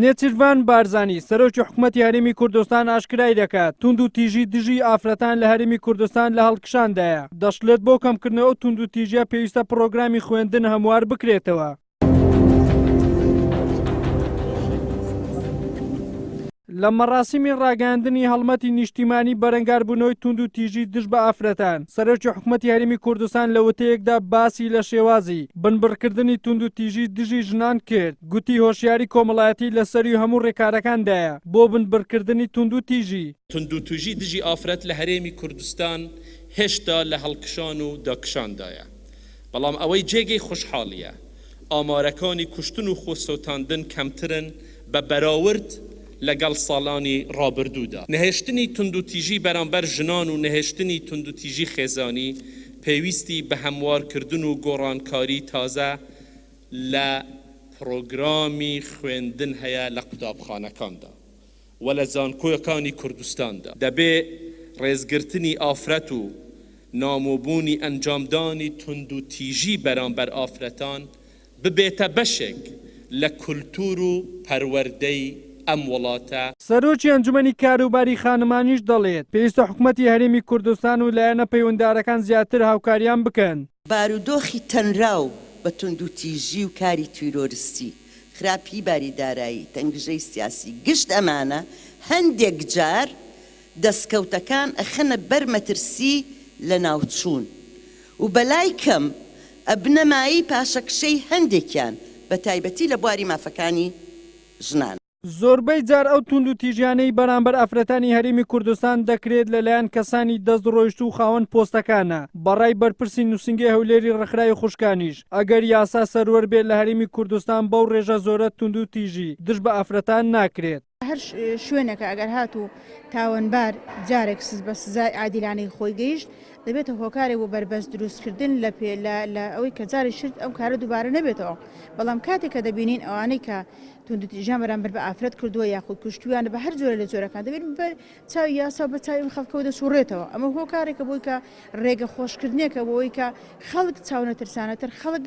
نێچیروان بارزانی سەرۆکی حکوومەتی هەرێمی کوردستان ئاشکرای دەکات تونند و تیژی دژی ئافرەتان لە هەرێمی کوردستان لە هەڵکشاندایە دەشڵێت بۆ کەمکردنەوە تونند و تیژیە پێویستە پرۆگرامی خوێندن هەموار بکرێتەوە. لە مەراسیمی ڕاگەاندنی هەڵمەتی نیشتیمانی بەرەنگاربوونەوەی تونند و تیژی دژ بە ئافرەتان سەرۆکی حکوومەتی هەرێمی کوردستان لە وتەیەکدا باسی لە شێوازی بنبڕکردنی تونند و تیژی دژی ژنان کرد گوتی هۆشیاری کۆمەڵایەتی لەسەری هەموو ڕێکارەکاندایە بۆ بنبڕکردنی تونند و تیژی دژی ئافرەت لە هەرێمی کوردستان هێشتا لە هەڵکشان و داکشاندایە بەڵام ئەوەی جێگەی خۆشحاڵیە ئامارەکانی کوشتن و خۆسەوتاندن کەمترن بە بەراورد لەگەڵ ساڵانی ڕابردوودا. نەهێشتنی تونند و تیژی بەرامبەر ژنان و نەهێشتنی تونند و تیژی خێزانی پێویستی بە هەموارکردن و گۆڕانکاری تازە لە پرۆگرامی خوێندن هەیە لە قوتابخانەکاندا و لە زانکۆیەکانی کوردستاندا. دەبێ ڕێزگرتنی ئافرەت و نامۆبوونی ئەنجامدانی تونند و تیژی بەرامبەر ئافرەتان ببێتە بەشێک لە کولتور و پەروەردەی ئەم وڵاتە. سەرۆکی ئەنجومەنی کاروباری خانمانیش دەڵێت پێویستە حکوومەتی هەرێمی کوردستان و لایەنە پەیوەنددارەکان زیاتر هاوکاریان بکەن. بارودۆخی تەنراو بە تونند و تیژی و کاری تیرۆریستی خراپی باریدارایی تەنگژەی سیاسی گشت ئەمانە هەندێک جار دەستکەوتەکان ئەخەنە بەر مەترسی لە ناوچوون و بەلای کەم ئەبنەمایی پاشەکشەی هەندێکیان بە تایبەتی لە بواری مافەکانی ژنان. زۆربەی جار ئەو تونند و تیژیانەی بەرامبەر ئافرەتانی هەرێمی کوردستان دەکرێت لەلایەن کەسانی دەست ڕۆیشت و خاوەن پۆستەکانە بەڕای بەرپرسی نووسنگی هەولێری ڕێکخراوی خوشکانیش ئەگەر یاسا سەروەر بێت لە هەرێمی کوردستان بەو ڕێژە زۆرە تونند و تیژی دژ بە ئافرەتان ناکرێت. هەر شوێنێکە ئەگەر هاتوو تاوانبار جارێک بە سزای عادیلانەی خۆی گەیشت دەبێتە هۆکارێک بۆ بەربەست دروستکردن لە ئەوەی کە جاری شت ئەم کارە دووبارە نەبێتەوە. بەڵام کاتێک کە دەبینین ئەوانەی کە تونند و تیژیان بەرامبەر بە ئافرەت کردووە یاخود کوشتویان بە هەر جۆرە لە جۆرەکان دەبێت بەر چاوی یاسا بە چاوی خەڵکەوە دەسوڕێتەوە. ئەمە هۆکارێکە بۆی کە ڕێگە خۆشکردنێکە بۆی کە خەڵک چاونە ترسانەتر خەڵک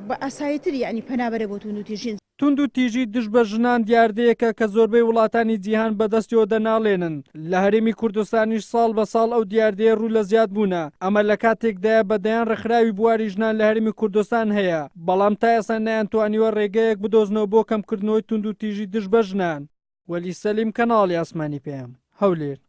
بە ئاساییتر یعنی پەنابەرێ بۆ تونند و تیژین. تونند و تیژی دژ بە ژنان دیاردەیەکە کە زۆربەی وڵاتانی جیهان بەدەستیەوە دەناڵێنن لە هەرێمی کوردستانیش ساڵ بە ساڵ ئەو دیاردەیە ڕوو لە زیاد بوونە ئەمە لە کاتێکدایە بەدەیان ڕێکخراوی بواری ژنان لە هەرێمی کوردستان هەیە بەڵام تا ئێستا نەیانتوانیوە ڕێگەیەک بدۆزنەوە بۆ کەمکردنەوەی تونند و تیژی دژ بە ژنان. وەلی سەلیم کەناڵی ئاسمانی پێم هەولێر.